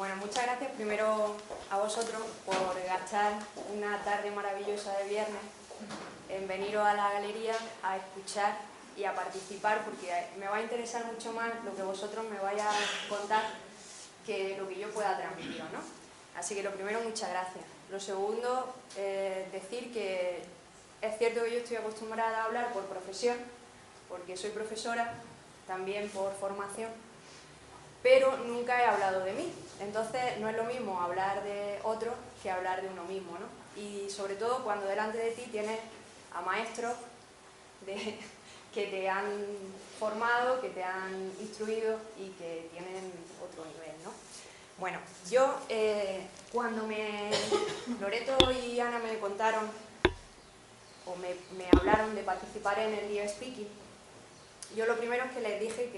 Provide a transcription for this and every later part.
Bueno, muchas gracias primero a vosotros por gastar una tarde maravillosa de viernes en veniros a la galería a escuchar y a participar, porque me va a interesar mucho más lo que vosotros me vais a contar que lo que yo pueda transmitiros, ¿no? Así que lo primero, muchas gracias. Lo segundo, decir que es cierto que yo estoy acostumbrada a hablar por profesión, porque soy profesora, también por formación, pero nunca he hablado de mí. Entonces no es lo mismo hablar de otro que hablar de uno mismo, ¿no? Y sobre todo cuando delante de ti tienes a maestros que te han formado, que te han instruido y que tienen otro nivel, ¿no? Bueno, yo cuando Loreto y Ana me contaron o me hablaron de participar en el Live Speaking, yo lo primero es que les dije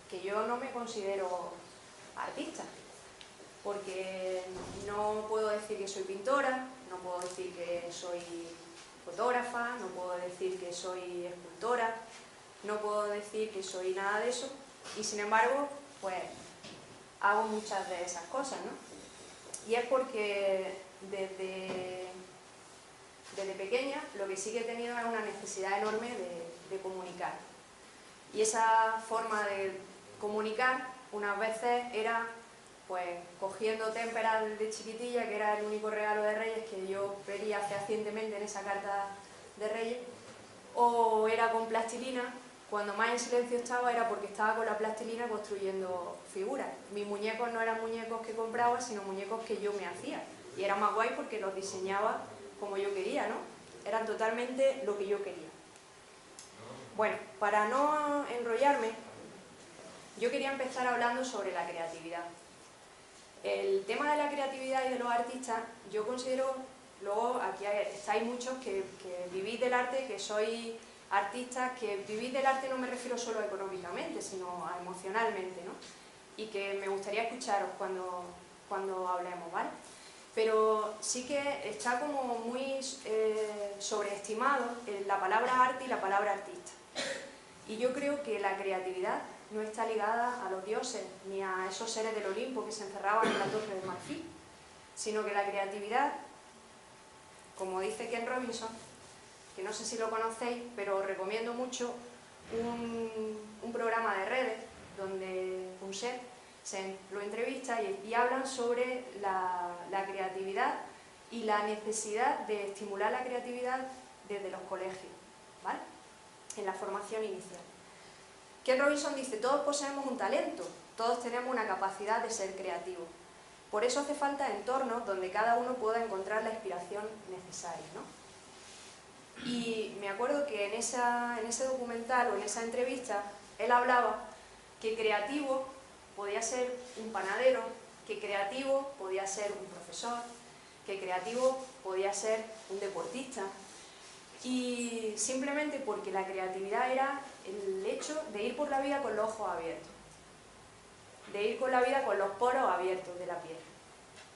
que yo no me considero artista, porque no puedo decir que soy pintora, no puedo decir que soy fotógrafa, no puedo decir que soy escultora, no puedo decir que soy nada de eso, y sin embargo, pues hago muchas de esas cosas, ¿no? Y es porque desde pequeña lo que sí que he tenido es una necesidad enorme de comunicar. Y esa forma de comunicar unas veces era pues cogiendo témperas de chiquitilla, que era el único regalo de Reyes que yo pedía fehacientemente en esa carta de Reyes, o era con plastilina. Cuando más en silencio estaba era porque estaba con la plastilina construyendo figuras. Mis muñecos no eran muñecos que compraba, sino muñecos que yo me hacía. Y era más guay porque los diseñaba como yo quería, ¿no? Eran totalmente lo que yo quería. Bueno, para no enrollarme, yo quería empezar hablando sobre la creatividad. El tema de la creatividad y de los artistas, yo considero, luego aquí estáis muchos que vivís del arte, que sois artistas, que vivís del arte no me refiero solo económicamente, sino emocionalmente, ¿no? Y que me gustaría escucharos cuando hablemos, ¿vale? Pero sí que está como muy sobreestimado la palabra arte y la palabra artista. Y yo creo que la creatividad no está ligada a los dioses ni a esos seres del Olimpo que se encerraban en la torre de marfil, sino que la creatividad, como dice Ken Robinson, que no sé si lo conocéis, pero os recomiendo mucho un programa de redes donde un ser lo entrevista y hablan sobre la creatividad y la necesidad de estimular la creatividad desde los colegios, ¿vale? En la formación inicial. Ken Robinson dice: todos poseemos un talento, todos tenemos una capacidad de ser creativos. Por eso hace falta entornos donde cada uno pueda encontrar la inspiración necesaria, ¿no? Y me acuerdo que en ese documental o en esa entrevista él hablaba que creativo podía ser un panadero, que creativo podía ser un profesor, que creativo podía ser un deportista. Y simplemente porque la creatividad era el hecho de ir por la vida con los ojos abiertos, de ir con la vida con los poros abiertos de la piel.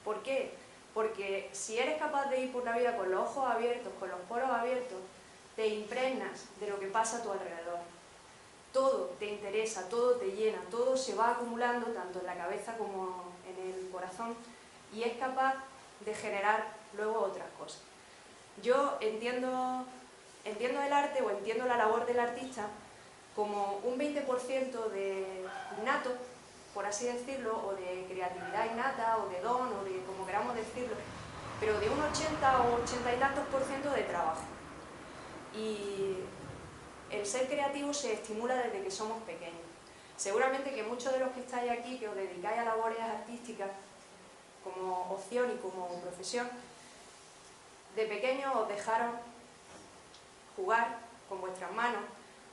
¿Por qué? Porque si eres capaz de ir por la vida con los ojos abiertos, con los poros abiertos, te impregnas de lo que pasa a tu alrededor. Todo te interesa, todo te llena, todo se va acumulando tanto en la cabeza como en el corazón y es capaz de generar luego otras cosas. Yo entiendo el arte o entiendo la labor del artista como un 20% de innato, por así decirlo, o de creatividad innata, o de don, o de como queramos decirlo, pero de un 80 o 80 y tantos % de trabajo. Y el ser creativo se estimula desde que somos pequeños. Seguramente que muchos de los que estáis aquí, que os dedicáis a labores artísticas, como opción y como profesión, de pequeños os dejaron jugar con vuestras manos,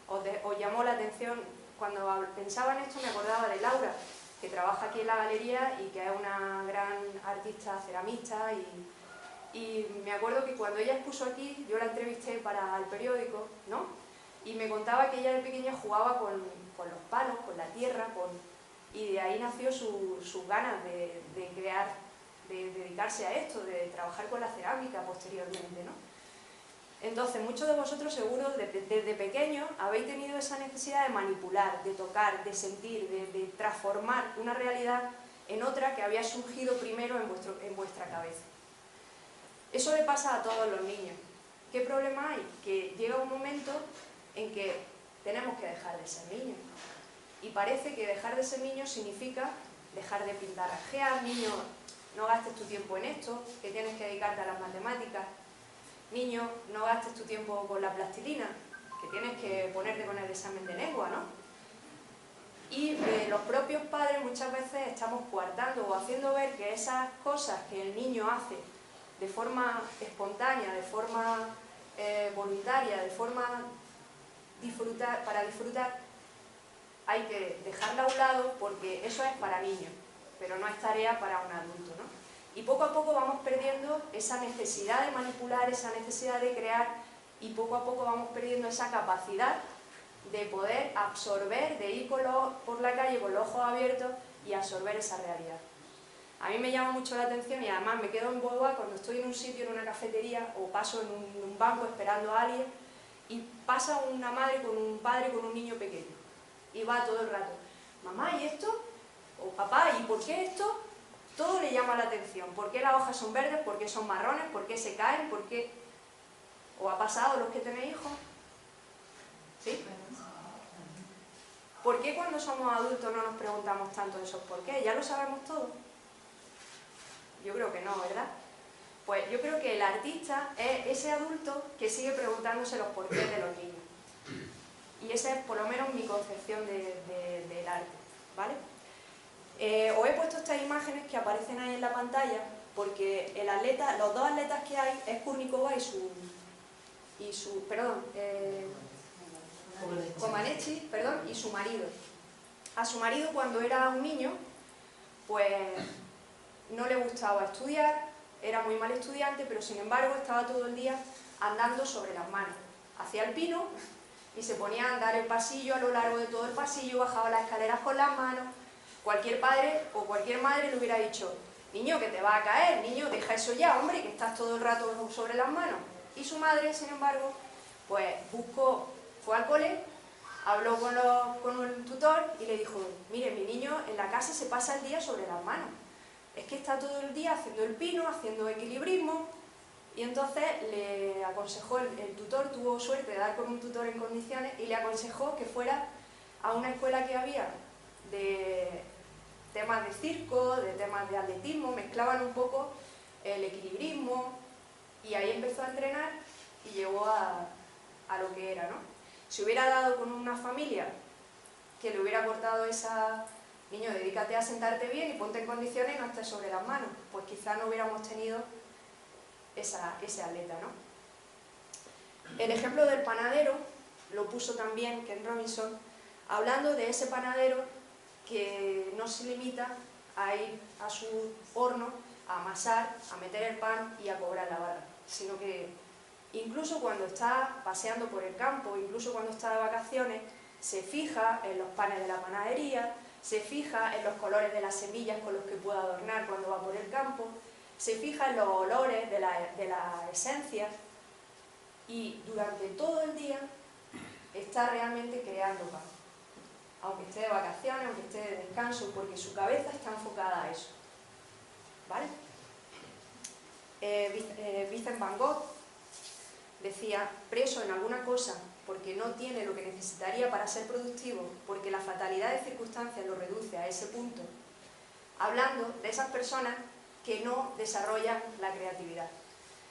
os llamó la atención. Cuando pensaba en esto me acordaba de Laura, que trabaja aquí en la galería y que es una gran artista ceramista y me acuerdo que cuando ella expuso aquí, yo la entrevisté para el periódico, ¿no? Y me contaba que ella de pequeña jugaba con los palos, con la tierra, y de ahí nació sus ganas de crear, de dedicarse a esto, de trabajar con la cerámica posteriormente, ¿no? Entonces, muchos de vosotros seguro desde pequeños habéis tenido esa necesidad de manipular, de tocar, de sentir, de transformar una realidad en otra que había surgido primero en vuestra cabeza. Eso le pasa a todos los niños. ¿Qué problema hay? Que llega un momento en que tenemos que dejar de ser niños. Y parece que dejar de ser niño significa dejar de pintarrajear. Niño, no gastes tu tiempo en esto, que tienes que dedicarte a las matemáticas. Niño, no gastes tu tiempo con la plastilina, que tienes que ponerte con el examen de lengua, ¿no? Y los propios padres muchas veces estamos coartando o haciendo ver que esas cosas que el niño hace de forma espontánea, de forma voluntaria, de forma para disfrutar, hay que dejarla a un lado porque eso es para niños, pero no es tarea para un adulto, ¿no? Y poco a poco vamos perdiendo esa necesidad de manipular, esa necesidad de crear, y poco a poco vamos perdiendo esa capacidad de poder absorber, de ir por la calle con los ojos abiertos y absorber esa realidad. A mí me llama mucho la atención y además me quedo embobada cuando estoy en un sitio, en una cafetería, o paso en un banco esperando a alguien, y pasa una madre con un padre con un niño pequeño. Y va todo el rato, mamá, ¿y esto? O papá, ¿y por qué esto? Todo le llama la atención. ¿Por qué las hojas son verdes? ¿Por qué son marrones? ¿Por qué se caen? ¿Por qué? ¿Os ha pasado los que tenéis hijos? ¿Sí? ¿Por qué cuando somos adultos no nos preguntamos tanto esos por qué? ¿Ya lo sabemos todo? Yo creo que no, ¿verdad? Pues yo creo que el artista es ese adulto que sigue preguntándose los porqués de los niños. Y esa es por lo menos mi concepción del arte, ¿vale? Os he puesto estas imágenes que aparecen ahí en la pantalla porque los dos atletas que hay es Kurnikova Comaneci, y su marido. A su marido, cuando era un niño, pues no le gustaba estudiar, era muy mal estudiante, pero sin embargo estaba todo el día andando sobre las manos. Hacía el pino y se ponía a andar el pasillo, a lo largo de todo el pasillo, bajaba las escaleras con las manos. Cualquier padre o cualquier madre le hubiera dicho, niño, que te va a caer, niño, deja eso ya, hombre, que estás todo el rato sobre las manos. Y su madre, sin embargo, pues fue al cole, habló con el tutor y le dijo, mire, mi niño en la casa se pasa el día sobre las manos. Es que está todo el día haciendo el pino, haciendo equilibrismo. Y entonces le aconsejó, el tutor tuvo suerte de dar con un tutor en condiciones y le aconsejó que fuera a una escuela que había de temas de circo, de temas de atletismo, mezclaban un poco el equilibrismo y ahí empezó a entrenar y llegó a lo que era, ¿no? Si hubiera dado con una familia que le hubiera cortado esa... Niño, dedícate a sentarte bien y ponte en condiciones y no estés sobre las manos, pues quizás no hubiéramos tenido ese atleta, ¿no? El ejemplo del panadero lo puso también Ken Robinson, hablando de ese panadero que no se limita a ir a su horno, a amasar, a meter el pan y a cobrar la barra, sino que incluso cuando está paseando por el campo, incluso cuando está de vacaciones, se fija en los panes de la panadería, se fija en los colores de las semillas con los que puede adornar cuando va por el campo, se fija en los olores de la esencia y durante todo el día está realmente creando pan. Aunque esté de vacaciones, aunque esté de descanso, porque su cabeza está enfocada a eso. ¿Vale? Vincent Van Gogh decía, preso en alguna cosa porque no tiene lo que necesitaría para ser productivo, porque la fatalidad de circunstancias lo reduce a ese punto, hablando de esas personas que no desarrollan la creatividad.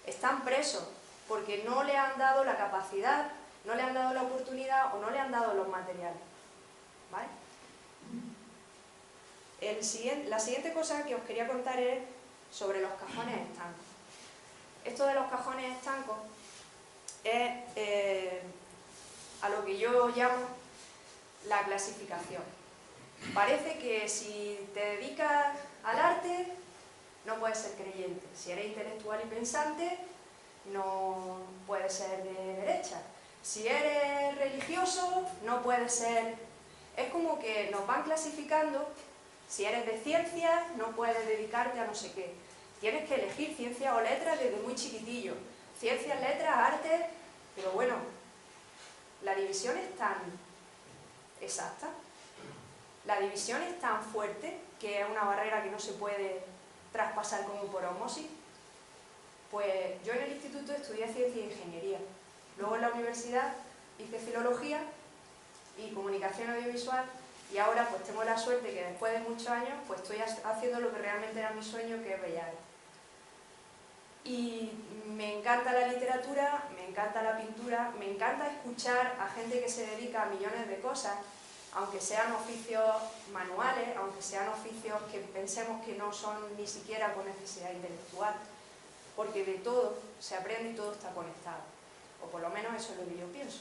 Están presos porque no le han dado la capacidad, no le han dado la oportunidad o no le han dado los materiales. ¿Vale? La siguiente cosa que os quería contar es sobre los cajones estancos. Esto de los cajones estancos es a lo que yo llamo la clasificación. Parece que si te dedicas al arte no puedes ser creyente. Si eres intelectual y pensante no puedes ser de derecha. Si eres religioso no puedes ser... Es como que nos van clasificando. Si eres de ciencias no puedes dedicarte a no sé qué. Tienes que elegir ciencias o letras desde muy chiquitillo. Ciencias, letras, artes... Pero bueno, la división es tan exacta. La división es tan fuerte que es una barrera que no se puede traspasar como por osmosis. Pues yo en el instituto estudié Ciencia e Ingeniería. Luego en la universidad hice Filología y Comunicación Audiovisual, y ahora pues tengo la suerte que después de muchos años pues estoy haciendo lo que realmente era mi sueño, que es Bellas Artes. Y me encanta la literatura, me encanta la pintura, me encanta escuchar a gente que se dedica a millones de cosas, aunque sean oficios manuales, aunque sean oficios que pensemos que no son ni siquiera con necesidad intelectual, porque de todo se aprende y todo está conectado, o por lo menos eso es lo que yo pienso.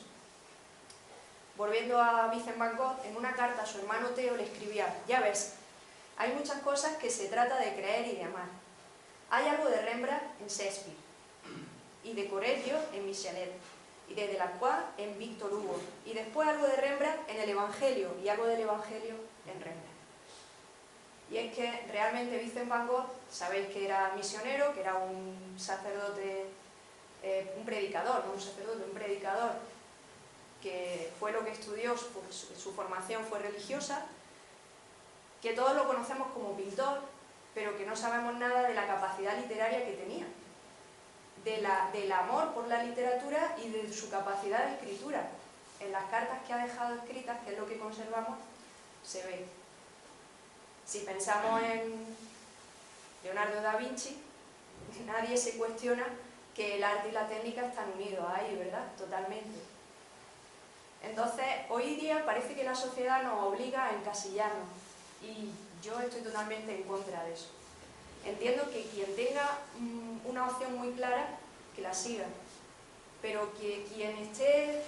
Volviendo a Vincent Van Gogh, en una carta a su hermano Theo le escribía: ya ves, hay muchas cosas que se trata de creer y de amar. Hay algo de Rembrandt en Shakespeare, y de Correggio en Michelet, y de Delacroix en Victor Hugo, y después algo de Rembrandt en el Evangelio, y algo del Evangelio en Rembrandt. Y es que realmente Vincent Van Gogh, sabéis que era misionero, que era un sacerdote, un predicador, no un sacerdote, un predicador, que fue lo que estudió, su formación fue religiosa, que todos lo conocemos como pintor, pero que no sabemos nada de la capacidad literaria que tenía, del amor por la literatura y de su capacidad de escritura. En las cartas que ha dejado escritas, que es lo que conservamos, se ve. Si pensamos en Leonardo da Vinci, nadie se cuestiona que el arte y la técnica están unidos ahí, ¿verdad? Totalmente. Entonces, hoy día parece que la sociedad nos obliga a encasillarnos, y yo estoy totalmente en contra de eso. Entiendo que quien tenga una opción muy clara, que la siga, pero que quien esté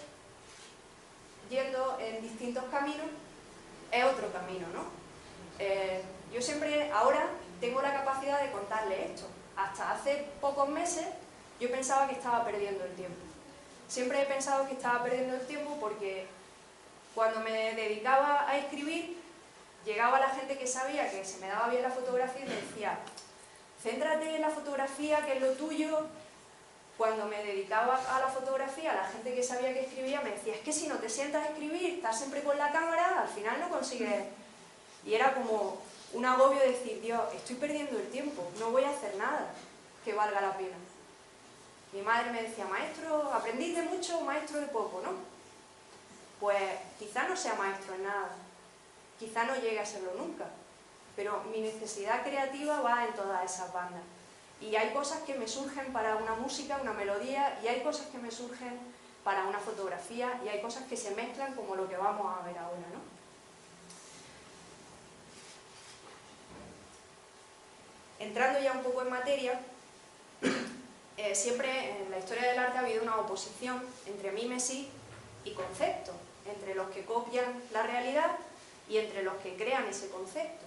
yendo en distintos caminos es otro camino, ¿no? Yo siempre, ahora, tengo la capacidad de contarle esto. Hasta hace pocos meses yo pensaba que estaba perdiendo el tiempo. Siempre he pensado que estaba perdiendo el tiempo porque cuando me dedicaba a escribir, llegaba la gente que sabía que se me daba bien la fotografía y me decía: céntrate en la fotografía, que es lo tuyo. Cuando me dedicaba a la fotografía, la gente que sabía que escribía me decía: es que si no te sientas a escribir, estás siempre con la cámara, al final no consigues. Y era como un agobio de decir: Dios, estoy perdiendo el tiempo, no voy a hacer nada que valga la pena. Mi madre me decía: maestro, aprendís de mucho, maestro de poco, ¿no? Pues quizá no sea maestro en nada, quizá no llegue a serlo nunca, pero mi necesidad creativa va en todas esas bandas. Y hay cosas que me surgen para una música, una melodía, y hay cosas que me surgen para una fotografía, y hay cosas que se mezclan como lo que vamos a ver ahora, ¿no? Entrando ya un poco en materia, siempre en la historia del arte ha habido una oposición entre mímesis y concepto, entre los que copian la realidad y entre los que crean ese concepto.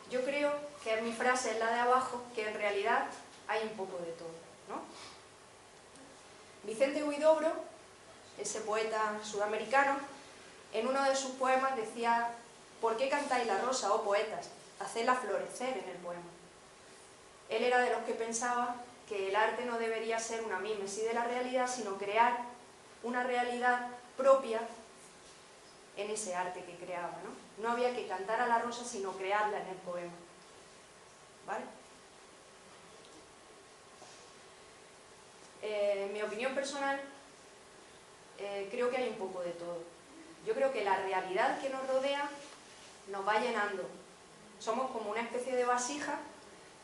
Yo creo que mi frase es la de abajo, que en realidad hay un poco de todo, ¿no? Vicente Huidobro, ese poeta sudamericano, en uno de sus poemas decía: ¿por qué cantáis la rosa, oh poetas? Hacedla florecer en el poema. Él era de los que pensaba que el arte no debería ser una mímesis de la realidad, sino crear una realidad propia en ese arte que creaba, ¿no? No había que cantar a la rosa, sino crearla en el poema, ¿vale? En mi opinión personal, creo que hay un poco de todo. Yo creo que la realidad que nos rodea nos va llenando. Somos como una especie de vasija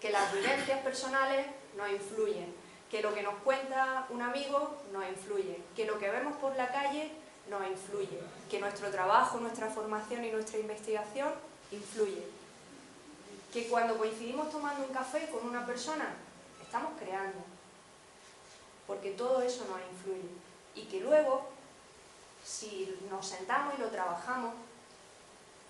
que las vivencias personales nos influyen, que lo que nos cuenta un amigo nos influye, que lo que vemos por la calle nos influye, que nuestro trabajo, nuestra formación y nuestra investigación influye, que cuando coincidimos tomando un café con una persona estamos creando, porque todo eso nos influye, y que luego, si nos sentamos y lo trabajamos,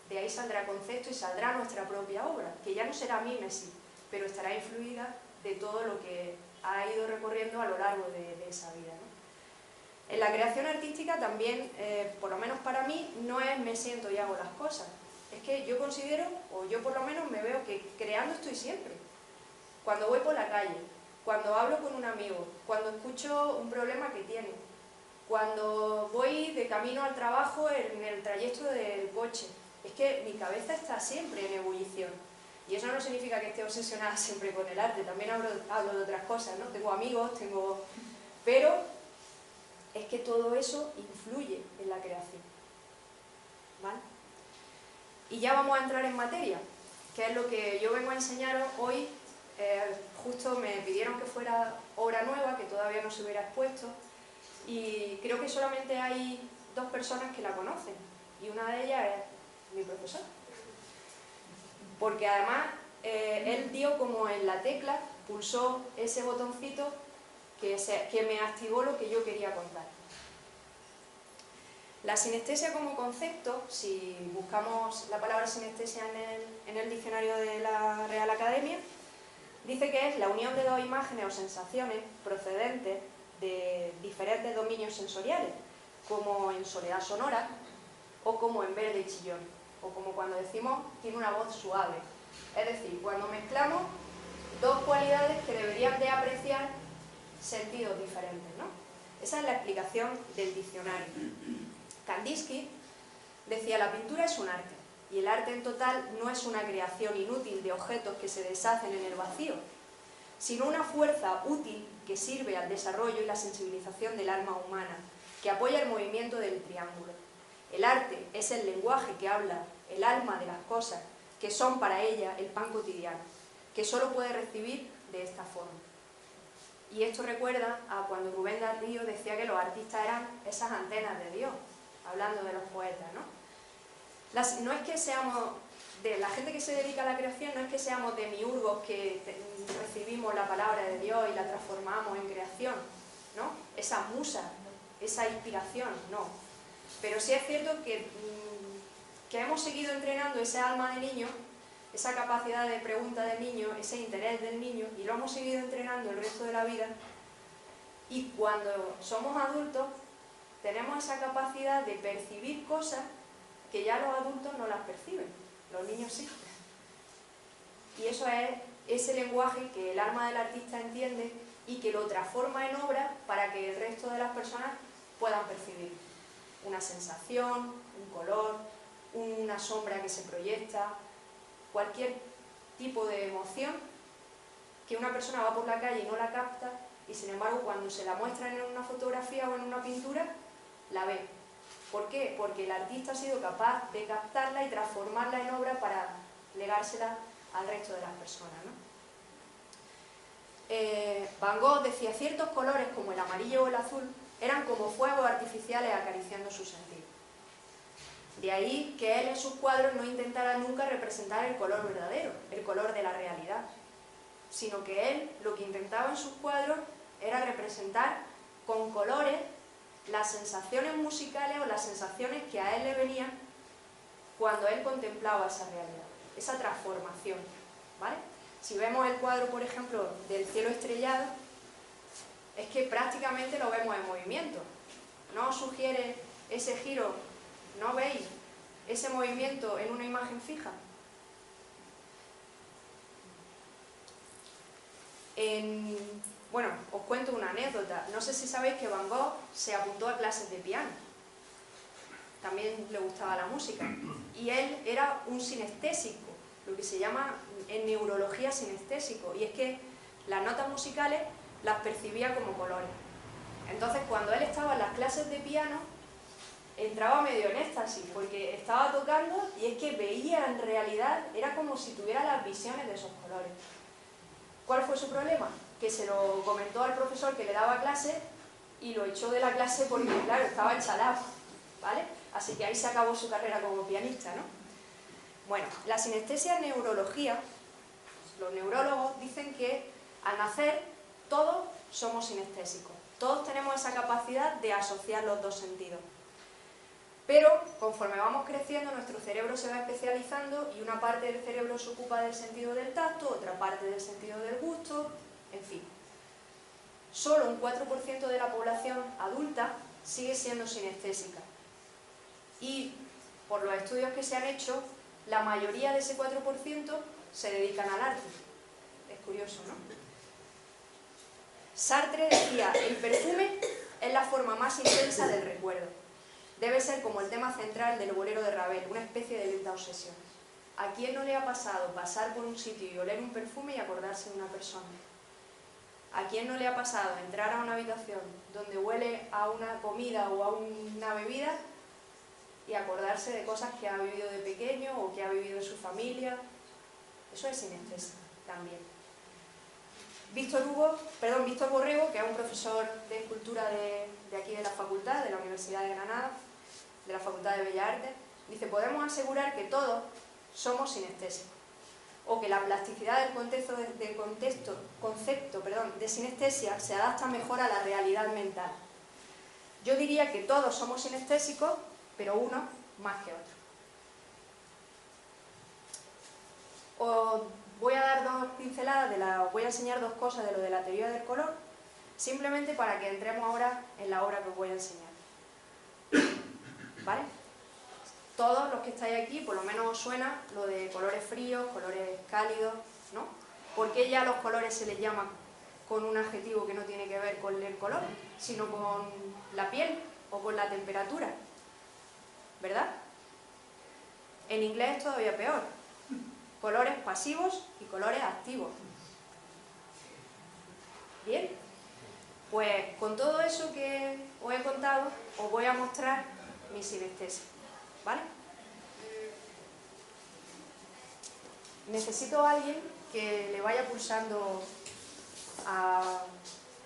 de ahí saldrá concepto y saldrá nuestra propia obra, que ya no será mímesis, pero estará influida de todo lo que ha ido recorriendo a lo largo de esa vida, ¿no? En la creación artística también, por lo menos para mí, no es me siento y hago las cosas. Es que yo considero, o yo por lo menos me veo que creando estoy siempre. Cuando voy por la calle, cuando hablo con un amigo, cuando escucho un problema que tiene, cuando voy de camino al trabajo en el trayecto del coche, Es que mi cabeza está siempre en ebullición. Y eso no significa que esté obsesionada siempre con el arte, también hablo de otras cosas, ¿no? Tengo amigos, pero es que todo eso influye en la creación, ¿vale? Y ya vamos a entrar en materia, que es lo que yo vengo a enseñaros hoy. Justo me pidieron que fuera obra nueva, que todavía no se hubiera expuesto, y creo que solamente hay 2 personas que la conocen, y una de ellas es mi profesor. Porque además él dio como en la tecla, pulsó ese botoncito que me activó lo que yo quería contar. La sinestesia como concepto, si buscamos la palabra sinestesia en el diccionario de la Real Academia, dice que es la unión de 2 imágenes o sensaciones procedentes de diferentes dominios sensoriales, como en soledad sonora o como en verde y chillón, o como cuando decimos tiene una voz suave. Es decir, cuando mezclamos 2 cualidades que deberían de apreciar sentidos diferentes, ¿no? Esa es la explicación del diccionario. Kandinsky decía: la pintura es un arte, y el arte en total no es una creación inútil de objetos que se deshacen en el vacío, sino una fuerza útil que sirve al desarrollo y la sensibilización del alma humana, que apoya el movimiento del triángulo. El arte es el lenguaje que habla el alma de las cosas, que son para ella el pan cotidiano, que solo puede recibir de esta forma. Y esto recuerda a cuando Rubén Darío decía que los artistas eran esas antenas de Dios, hablando de los poetas, ¿no? No es que seamos, de la gente que se dedica a la creación, no es que seamos demiurgos que recibimos la palabra de Dios y la transformamos en creación, ¿no? Esa musa, esa inspiración, no. Pero sí es cierto que hemos seguido entrenando ese alma de niño, esa capacidad de pregunta del niño, ese interés del niño, y lo hemos seguido entrenando el resto de la vida, y cuando somos adultos tenemos esa capacidad de percibir cosas que ya los adultos no las perciben, los niños sí. Y eso es ese lenguaje que el alma del artista entiende y que lo transforma en obra para que el resto de las personas puedan percibir una sensación, un color, una sombra que se proyecta, cualquier tipo de emoción que una persona va por la calle y no la capta, y sin embargo cuando se la muestran en una fotografía o en una pintura, la ve. ¿Por qué? Porque el artista ha sido capaz de captarla y transformarla en obra para legársela al resto de las personas, ¿no? Van Gogh decía: ciertos colores como el amarillo o el azul eran como fuegos artificiales acariciando su sentido. De ahí que él en sus cuadros no intentara nunca representar el color verdadero, el color de la realidad, sino que él lo que intentaba en sus cuadros era representar con colores las sensaciones musicales o las sensaciones que a él le venían cuando él contemplaba esa realidad, esa transformación, ¿vale? Si vemos el cuadro, por ejemplo, del cielo estrellado, es que prácticamente lo vemos en movimiento. ¿No os sugiere ese giro? ¿No veis ese movimiento en una imagen fija? Bueno, os cuento una anécdota. No sé si sabéis que Van Gogh se apuntó a clases de piano. También le gustaba la música. Y él era un sinestésico, lo que se llama en neurología sinestésico. Y es que las notas musicales las percibía como colores. Entonces, cuando él estaba en las clases de piano, entraba medio en éxtasis, porque estaba tocando y es que veía en realidad, era como si tuviera las visiones de esos colores. ¿Cuál fue su problema? Que se lo comentó al profesor que le daba clase y lo echó de la clase porque, claro, estaba enchalado, ¿vale? Así que ahí se acabó su carrera como pianista, ¿no? Bueno, la sinestesia en neurología, los neurólogos dicen que al nacer todos somos sinestésicos, todos tenemos esa capacidad de asociar los 2 sentidos. Pero conforme vamos creciendo, nuestro cerebro se va especializando y una parte del cerebro se ocupa del sentido del tacto, otra parte del sentido del gusto, en fin. Solo un 4% de la población adulta sigue siendo sinestésica. Y por los estudios que se han hecho, la mayoría de ese 4% se dedican al arte. Es curioso, ¿no? Sartre decía: el perfume es la forma más intensa del recuerdo. Debe ser como el tema central del bolero de Ravel, una especie de lenta obsesión. ¿A quién no le ha pasado pasar por un sitio y oler un perfume y acordarse de una persona? ¿A quién no le ha pasado entrar a una habitación donde huele a una comida o a una bebida y acordarse de cosas que ha vivido de pequeño o que ha vivido en su familia? Eso es sinestesia también. Víctor Borrego, que es un profesor de escultura de aquí de la facultad, de la Universidad de Granada, de la Facultad de Bellas Artes, dice: podemos asegurar que todos somos sinestésicos, o que la plasticidad del concepto de sinestesia se adapta mejor a la realidad mental. Yo diría que todos somos sinestésicos, pero uno más que otro. Os voy a dar dos pinceladas, voy a enseñar dos cosas de lo de la teoría del color, simplemente para que entremos ahora en la obra que os voy a enseñar. ¿Vale? Todos los que estáis aquí, por lo menos os suena lo de colores fríos, colores cálidos, ¿no? ¿Por qué ya los colores se les llama con un adjetivo que no tiene que ver con el color, sino con la piel o con la temperatura? ¿Verdad? En inglés es todavía peor. Colores pasivos y colores activos. Bien, pues con todo eso que os he contado, os voy a mostrar mi sinestesia, ¿vale? Necesito a alguien que le vaya pulsando a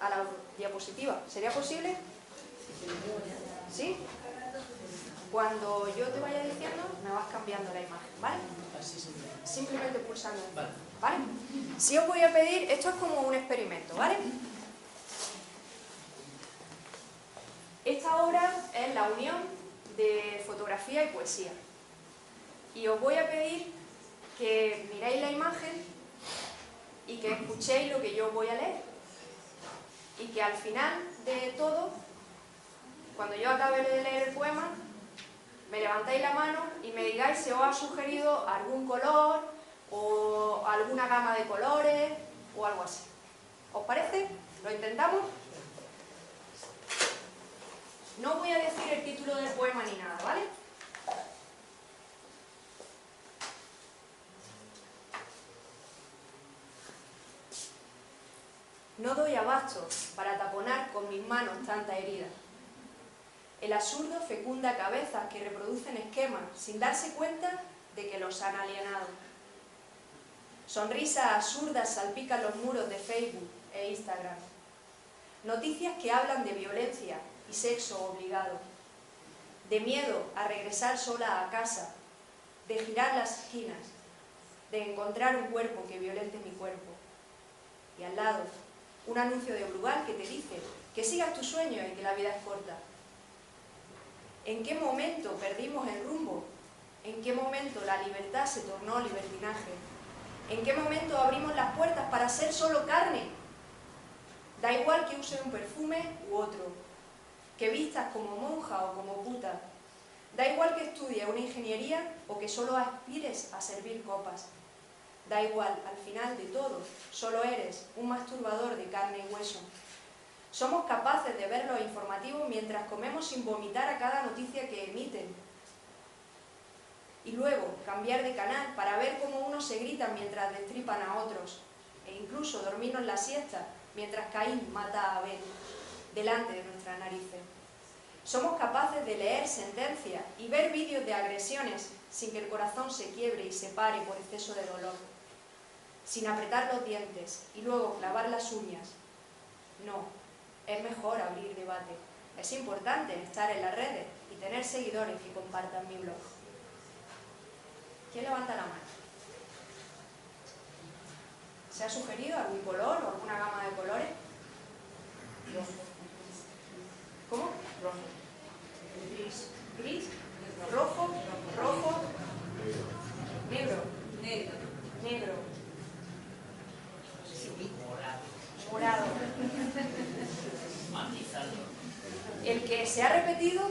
la diapositiva. ¿Sería posible? ¿Sí? Cuando yo te vaya diciendo, me vas cambiando la imagen, ¿vale? Simplemente pulsando. ¿Vale? Si os voy a pedir, esto es como un experimento, ¿vale? Esta obra es la unión de fotografía y poesía. Y os voy a pedir que miréis la imagen y que escuchéis lo que yo voy a leer. Y que al final de todo, cuando yo acabe de leer el poema, me levantáis la mano y me digáis si os ha sugerido algún color o alguna gama de colores o algo así. ¿Os parece? ¿Lo intentamos? No voy a decir el título del poema ni nada, ¿vale? No doy abasto para taponar con mis manos tanta herida. El absurdo fecunda cabezas que reproducen esquemas sin darse cuenta de que los han alienado. Sonrisas absurdas salpican los muros de Facebook e Instagram. Noticias que hablan de violencia y sexo obligado. De miedo a regresar sola a casa, de girar las esquinas, de encontrar un cuerpo que violente mi cuerpo. Y al lado, un anuncio de Brugal que te dice que sigas tus sueños y que la vida es corta. ¿En qué momento perdimos el rumbo? ¿En qué momento la libertad se tornó libertinaje? ¿En qué momento abrimos las puertas para ser solo carne? Da igual que uses un perfume u otro, que vistas como monja o como puta. Da igual que estudies una ingeniería o que solo aspires a servir copas. Da igual, al final de todo, solo eres un masturbador de carne y hueso. Somos capaces de ver los informativos mientras comemos sin vomitar a cada noticia que emiten. Y luego cambiar de canal para ver cómo unos se gritan mientras destripan a otros. E incluso dormirnos la siesta mientras Caín mata a Abel, delante de nuestras narices. Somos capaces de leer sentencias y ver vídeos de agresiones sin que el corazón se quiebre y se pare por exceso de dolor. Sin apretar los dientes y luego clavar las uñas. No. Es mejor abrir debate. Es importante estar en las redes y tener seguidores que compartan mi blog. ¿Quién levanta la mano? ¿Se ha sugerido algún color o alguna gama de colores? Rojo. ¿Cómo? Rojo. Gris. ¿Gris? Rojo. Rojo. Negro. Negro. Negro. Morado. El que se ha repetido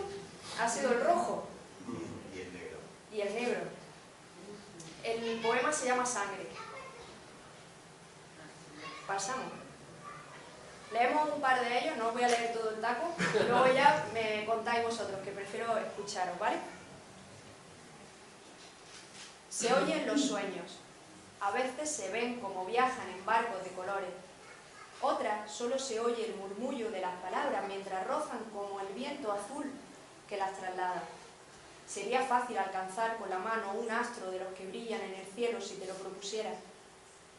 ha sido el rojo. Y el negro. Y el negro. El poema se llama Sangre. Pasamos. Leemos un par de ellos, no os voy a leer todo el taco, y luego ya me contáis vosotros, que prefiero escucharos, ¿vale? Se oyen los sueños. A veces se ven como viajan en barcos de colores. Otras solo se oye el murmullo de las palabras mientras rozan como el viento azul que las traslada. Sería fácil alcanzar con la mano un astro de los que brillan en el cielo si te lo propusieras.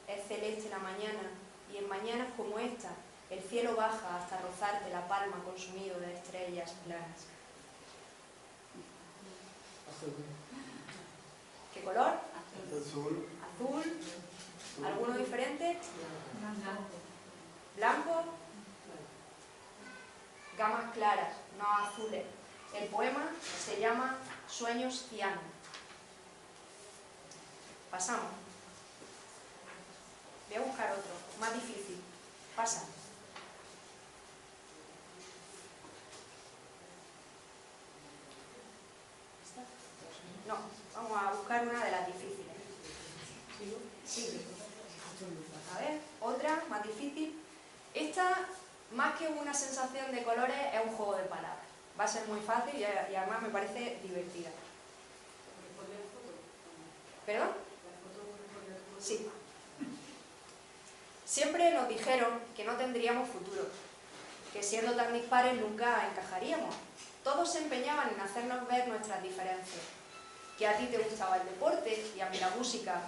Es celeste la mañana y en mañanas como esta el cielo baja hasta rozarte la palma consumido de estrellas planas. Azul. ¿Qué color? Azul. Azul. ¿Alguno diferente? Blanco. Gamas claras, no azules. El poema se llama Sueños ciano. Pasamos. Voy a buscar otro, más difícil. Pasa. No, vamos a buscar una de las difíciles. Sí. A ver, otra más difícil. Esta, más que una sensación de colores, es un juego de palabras. Va a ser muy fácil y además me parece divertida. ¿Perdón? Sí. Siempre nos dijeron que no tendríamos futuro, que siendo tan dispares nunca encajaríamos. Todos se empeñaban en hacernos ver nuestras diferencias, que a ti te gustaba el deporte y a mí la música,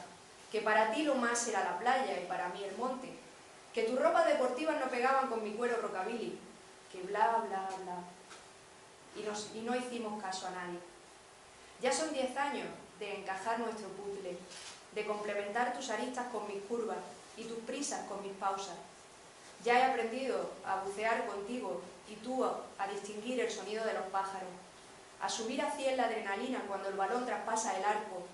que para ti lo más era la playa y para mí el monte, que tus ropas deportivas no pegaban con mi cuero rockabilly, que bla, bla, bla. Y no hicimos caso a nadie. Ya son 10 años de encajar nuestro puzzle, de complementar tus aristas con mis curvas y tus prisas con mis pausas. Ya he aprendido a bucear contigo y tú a distinguir el sonido de los pájaros, a subir a 100 la adrenalina cuando el balón traspasa el arco,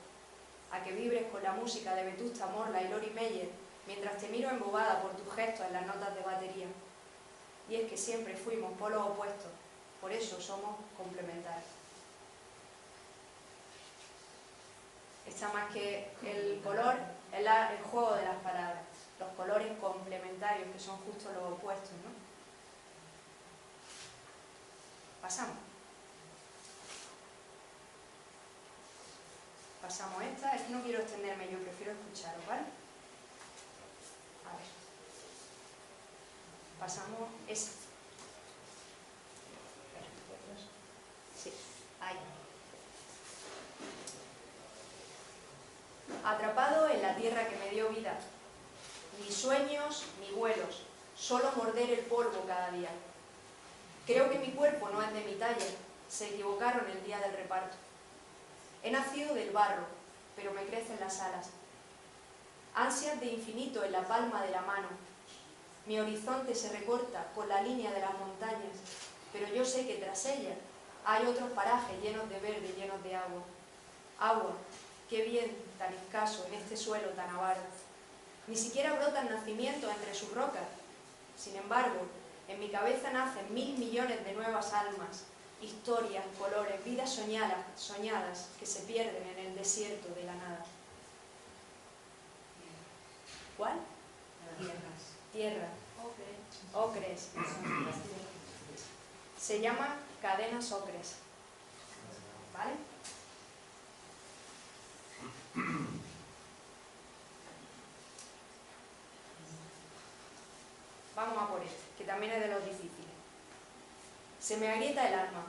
a que vibres con la música de Vetusta Morla y Lori Meyer mientras te miro embobada por tus gestos en las notas de batería. Y es que siempre fuimos polos opuestos, por eso somos complementarios. Está más que el color, el juego de las palabras, los colores complementarios que son justo los opuestos, ¿no? Pasamos. Pasamos esta, es que no quiero extenderme, yo prefiero escucharos, ¿vale? A ver. Pasamos esa. Sí, ahí. Atrapado en la tierra que me dio vida, ni sueños ni vuelos, solo morder el polvo cada día. Creo que mi cuerpo no es de mi talla, se equivocaron el día del reparto. He nacido del barro, pero me crecen las alas. Ansias de infinito en la palma de la mano. Mi horizonte se recorta con la línea de las montañas, pero yo sé que tras ella hay otros parajes llenos de verde, llenos de agua. Agua, qué bien tan escaso en este suelo tan avaro. Ni siquiera brotan nacimientos entre sus rocas. Sin embargo, en mi cabeza nacen 1000 millones de nuevas almas, historias, colores, vidas soñadas que se pierden en el desierto de la nada. ¿Cuál? Tierra. Ocres. Se llama Cadenas Ocres. ¿Vale? Vamos a por este, que también es de los difíciles. Se me agrieta el alma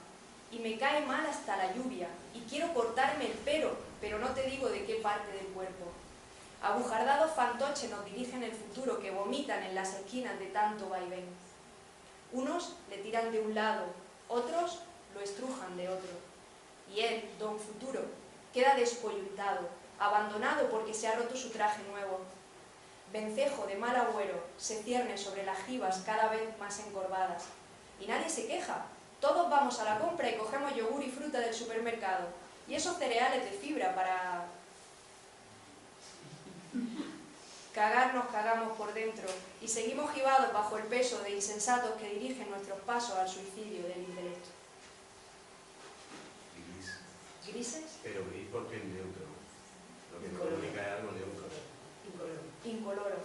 y me cae mal hasta la lluvia y quiero cortarme el pelo, pero no te digo de qué parte del cuerpo. Abujardados fantoches nos dirigen el futuro que vomitan en las esquinas de tanto vaivén. Unos le tiran de un lado, otros lo estrujan de otro. Y él, don Futuro, queda descoyuntado, abandonado porque se ha roto su traje nuevo. Vencejo de mal agüero se cierne sobre las jibas cada vez más encorvadas. Y nadie se queja. Todos vamos a la compra y cogemos yogur y fruta del supermercado. Y esos cereales de fibra para... Cagarnos cagamos por dentro y seguimos jibados bajo el peso de insensatos que dirigen nuestros pasos al suicidio del intelecto. Gris. ¿Grises? Pero gris porque es neutro. Lo que me comunica es algo neutro. Incoloro.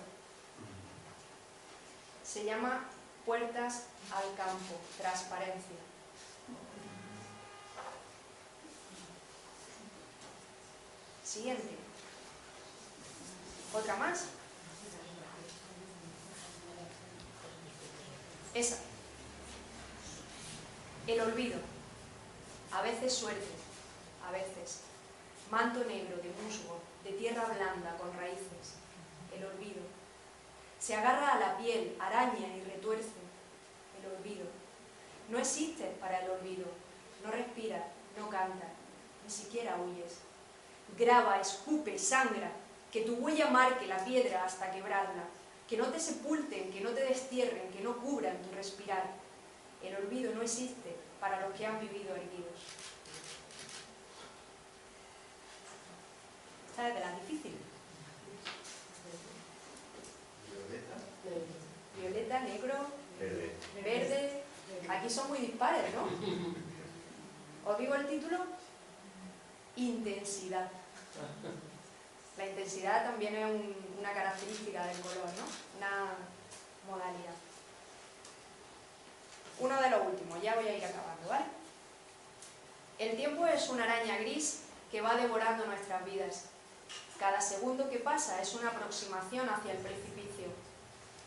Se llama puertas al campo, transparencia. Siguiente. Otra más. Esa. El olvido. A veces suerte, a veces. Manto negro de musgo, de tierra blanda con raíces. El olvido. Se agarra a la piel, araña y retuerce. El olvido. No existes para el olvido. No respiras, no cantas, ni siquiera huyes. Graba, escupe, sangra, que tu huella marque la piedra hasta quebrarla, que no te sepulten, que no te destierren, que no cubran tu respirar. El olvido no existe para los que han vivido erguidos. Esta es de las difíciles. Violeta, negro, verde. Aquí son muy dispares, ¿no? ¿Os digo el título? Intensidad. La intensidad también es una característica del color, ¿no? Una modalidad. Uno de los últimos, ya voy a ir acabando, ¿vale? El tiempo es una araña gris que va devorando nuestras vidas. Cada segundo que pasa es una aproximación hacia el precipicio.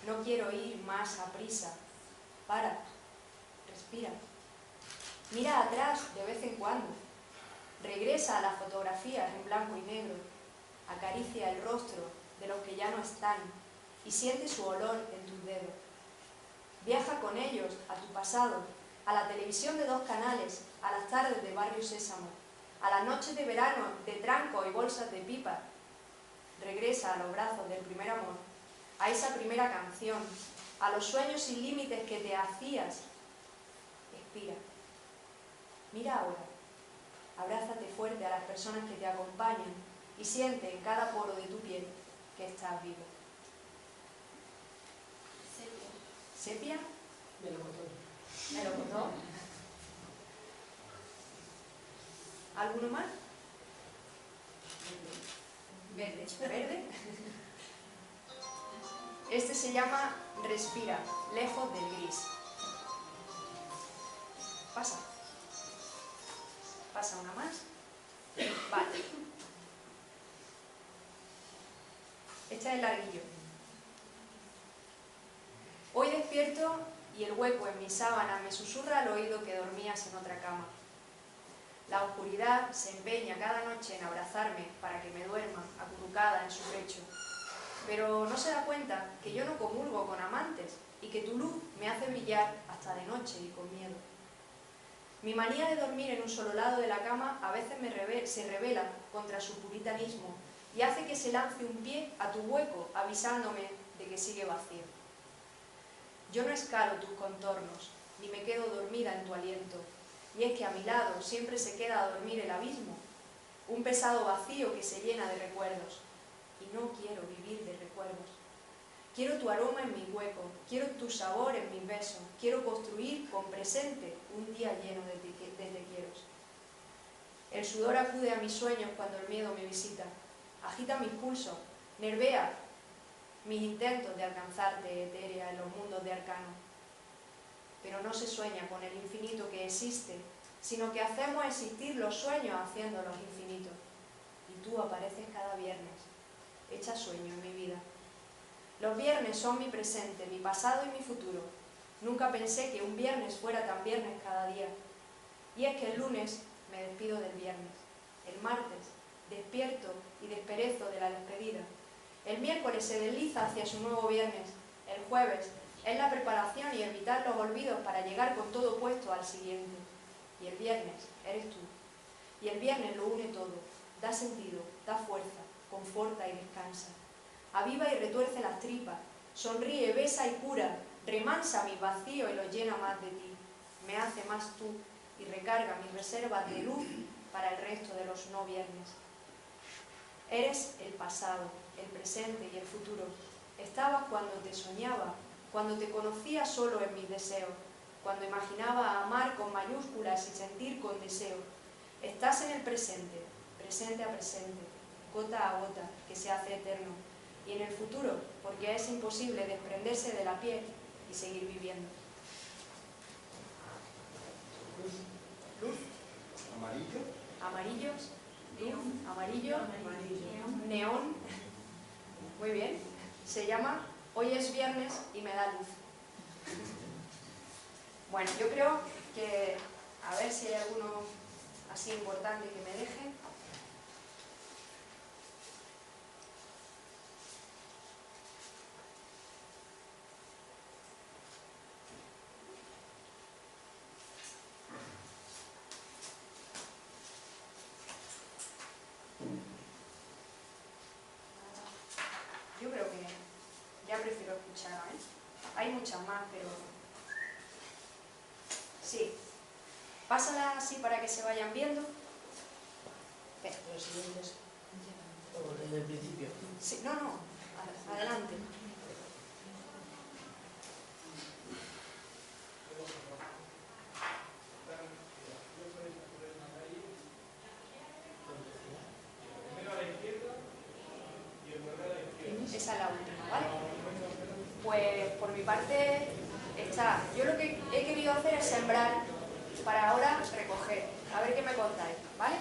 No quiero ir más a prisa. Para. Respira. Mira atrás de vez en cuando. Regresa a las fotografías en blanco y negro. Acaricia el rostro de los que ya no están y siente su olor en tus dedos. Viaja con ellos a tu pasado, a la televisión de 2 canales, a las tardes de Barrio Sésamo, a las noches de verano de tranco y bolsas de pipa. Regresa a los brazos del primer amor, a esa primera canción, a los sueños sin límites que te hacías. Expira. Mira ahora. Abrázate fuerte a las personas que te acompañan y siente en cada poro de tu piel que estás vivo. Sepia. Melocotón. ¿Alguno más? Verde. Verde. Este se llama Respira, lejos del gris. Pasa. Pasa una más. Vale. Este es el larguillo. Hoy despierto y el hueco en mi sábana me susurra al oído que dormías en otra cama. La oscuridad se empeña cada noche en abrazarme para que me duerma acurrucada en su pecho. Pero no se da cuenta que yo no comulgo con amantes y que tu luz me hace brillar hasta de noche y con miedo. Mi manía de dormir en un solo lado de la cama a veces se revela contra su puritanismo y hace que se lance un pie a tu hueco avisándome de que sigue vacío. Yo no escalo tus contornos, ni me quedo dormida en tu aliento, y es que a mi lado siempre se queda a dormir el abismo, un pesado vacío que se llena de recuerdos, y no quiero vivir de recuerdos. Quiero tu aroma en mi hueco, quiero tu sabor en mis besos, quiero construir con presente un día lleno de te quieros. El sudor acude a mis sueños cuando el miedo me visita, agita mis pulsos, nervea mis intentos de alcanzarte, etérea, en los mundos de arcano. Pero no se sueña con el infinito que existe, sino que hacemos existir los sueños haciéndolos infinitos. Y tú apareces cada viernes, echa sueño en mi vida. Los viernes son mi presente, mi pasado y mi futuro. Nunca pensé que un viernes fuera tan viernes cada día. Y es que el lunes me despido del viernes. El martes despierto y desperezo de la despedida. El miércoles se desliza hacia su nuevo viernes. El jueves es la preparación y evitar los olvidos para llegar con todo puesto al siguiente. Y el viernes eres tú. Y el viernes lo une todo. Da sentido, da fuerza, conforta y descansa. Aviva y retuerce las tripas, sonríe, besa y cura, remansa mis vacíos y los llena más de ti. Me hace más tú y recarga mis reservas de luz para el resto de los no viernes. Eres el pasado, el presente y el futuro. Estabas cuando te soñaba, cuando te conocía solo en mis deseos, cuando imaginaba amar con mayúsculas y sentir con deseo. Estás en el presente, presente a presente, gota a gota, que se hace eterno. Y en el futuro, porque es imposible desprenderse de la piel, y seguir viviendo. Luz. Luz, Amarillo. amarillos, luz, amarillo, Amarillo. neón. Muy bien. Se llama Hoy es viernes y me da luz. Bueno, yo creo que, a ver si hay alguno así importante que me deje. Yo creo que ya prefiero escuchar, ¿eh? Hay muchas más, pero... Sí. Pásala así para que se vayan viendo. Espera. Los siguientes. O desde el principio. Sí, no, no. Adelante. Esa es la última, ¿vale? Pues por mi parte está. Yo lo que he querido hacer es sembrar para ahora recoger. A ver qué me contáis, ¿vale?